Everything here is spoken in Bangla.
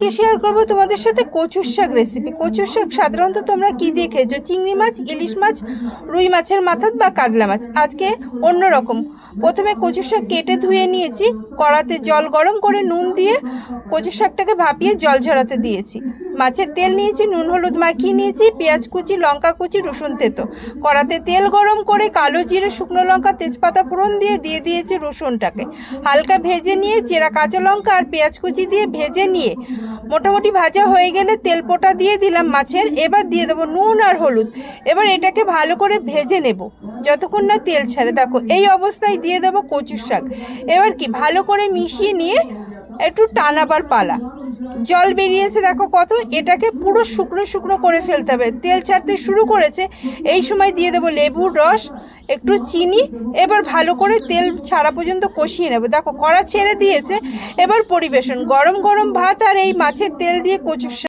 শেয়ার করবো তোমাদের সাথে কচুর শাক রেসিপি। কচুর শাক সাধারণত তোমরা কি দিয়ে খেয়েছো? চিংড়ি মাছ, ইলিশ মাছ, রুই মাছের মাথা বা কাতলা মাছ। আজকে অন্যরকম। প্রথমে কচুর শাক কেটে ধুয়ে নিয়েছি, কড়াতে জল গরম করে নুন দিয়ে কচুর শাকটাকে ভাপিয়ে জল ঝরাতে দিয়েছি। মাছের তেল নিয়েছি, নুন হলুদ মাখিয়ে নিয়েছি, পেঁয়াজ কুচি, লঙ্কা কুচি, রসুন তেতো। কড়াতে তেল গরম করে কালো জিরে, শুকনো লঙ্কা, তেজপাতা ফোড়ন দিয়ে দিয়েছি রসুনটাকে হালকা ভেজে নিয়ে চেরা কাঁচা লঙ্কা আর পেঁয়াজ কুচি দিয়ে ভেজে নিয়ে মোটামুটি ভাজা হয়ে গেলে তেল পোটা দিয়ে দিলাম মাছের। এবার দিয়ে দেবো নুন আর হলুদ। এবার এটাকে ভালো করে ভেজে নেব যতক্ষণ না তেল ছাড়ে। দেখো এই অবস্থায় দিয়ে দেবো কচুর শাক। এবার কি ভালো করে মিশিয়ে নিয়ে একটু টানাবার পালা। জল বেরিয়েছে দেখো কত। এটাকে পুরো শুকনো শুকনো করে ফেলতে হবে। তেল ছাড়তে শুরু করেছে, এই সময় দিয়ে দেবো লেবুর রস, একটু চিনি। এবার ভালো করে তেল ছাড়া পর্যন্ত কষিয়ে নেব। দেখো কড়া ছেড়ে দিয়েছে। এবার পরিবেশন, গরম গরম ভাত আর এই মাছের তেল দিয়ে কচুর শাক।